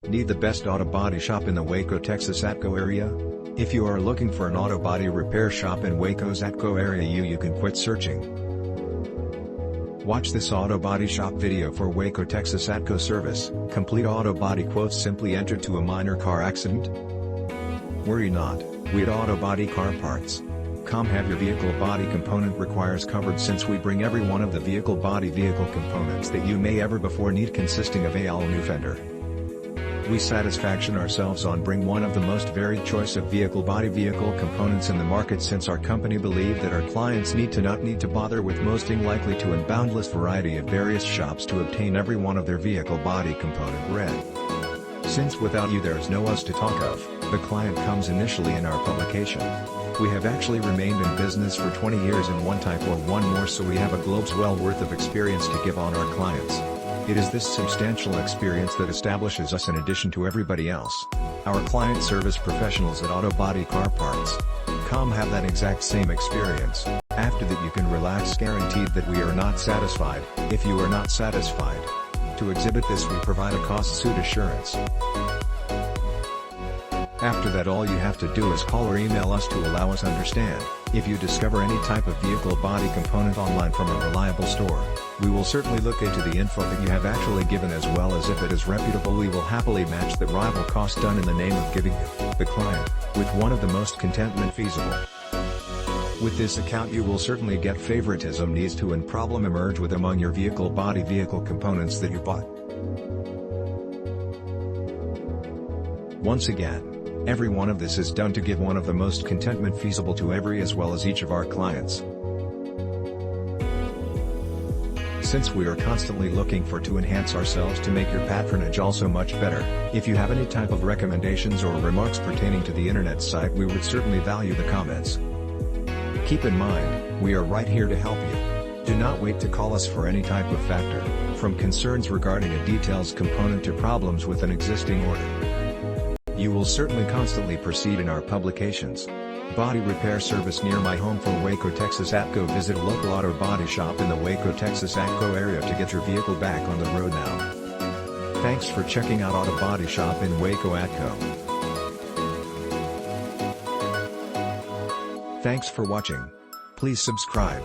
Need the best auto body shop in the Waco, Texas Atco area? If you are looking for an auto body repair shop in Waco's Atco area, you can quit searching. Watch this auto body shop video for Waco, Texas Atco service. Complete auto body quotes simply entered to a minor car accident? Worry not, we at Auto Body Car Parts. Have your vehicle body component requires covered, since we bring every one of the vehicle components that you may ever before need, consisting of a all new fender. We satisfaction ourselves on bring one of the most varied choice of vehicle components in the market, since our company believe that our clients need to bother with mosting likely to an boundless variety of various shops to obtain every one of their vehicle body component read. Since without you there's no us to talk of, the client comes initially in our publication. We have actually remained in business for 20 years in one type or one more, so we have a globe's well worth of experience to give on our clients. It is this substantial experience that establishes us in addition to everybody else. Our client service professionals at Auto Body Car Parts. Have that exact same experience. After that you can relax, guaranteed that we are not satisfied, if you are not satisfied. To exhibit this we provide a cost suit assurance. After that all you have to do is call or email us to allow us understand. If you discover any type of vehicle body component online from a reliable store, we will certainly look into the info that you have actually given, as well as if it is reputable we will happily match the rival cost done in the name of giving you, the client, with one of the most contentment feasible. With this account you will certainly get favoritism needs to and problem emerge with among your vehicle components that you bought. Once again, every one of this is done to give one of the most contentment feasible to every as well as each of our clients. Since we are constantly looking to enhance ourselves to make your patronage also much better, if you have any type of recommendations or remarks pertaining to the internet site, we would certainly value the comments. Keep in mind, we are right here to help you. Do not wait to call us for any type of factor, from concerns regarding a details component to problems with an existing order. You will certainly constantly proceed in our publications. Body repair service near my home for Waco, Texas Atco. Visit a local auto body shop in the Waco, Texas Atco area to get your vehicle back on the road now. Thanks for checking out Auto Body Shop in Waco Atco. Thanks for watching. Please subscribe.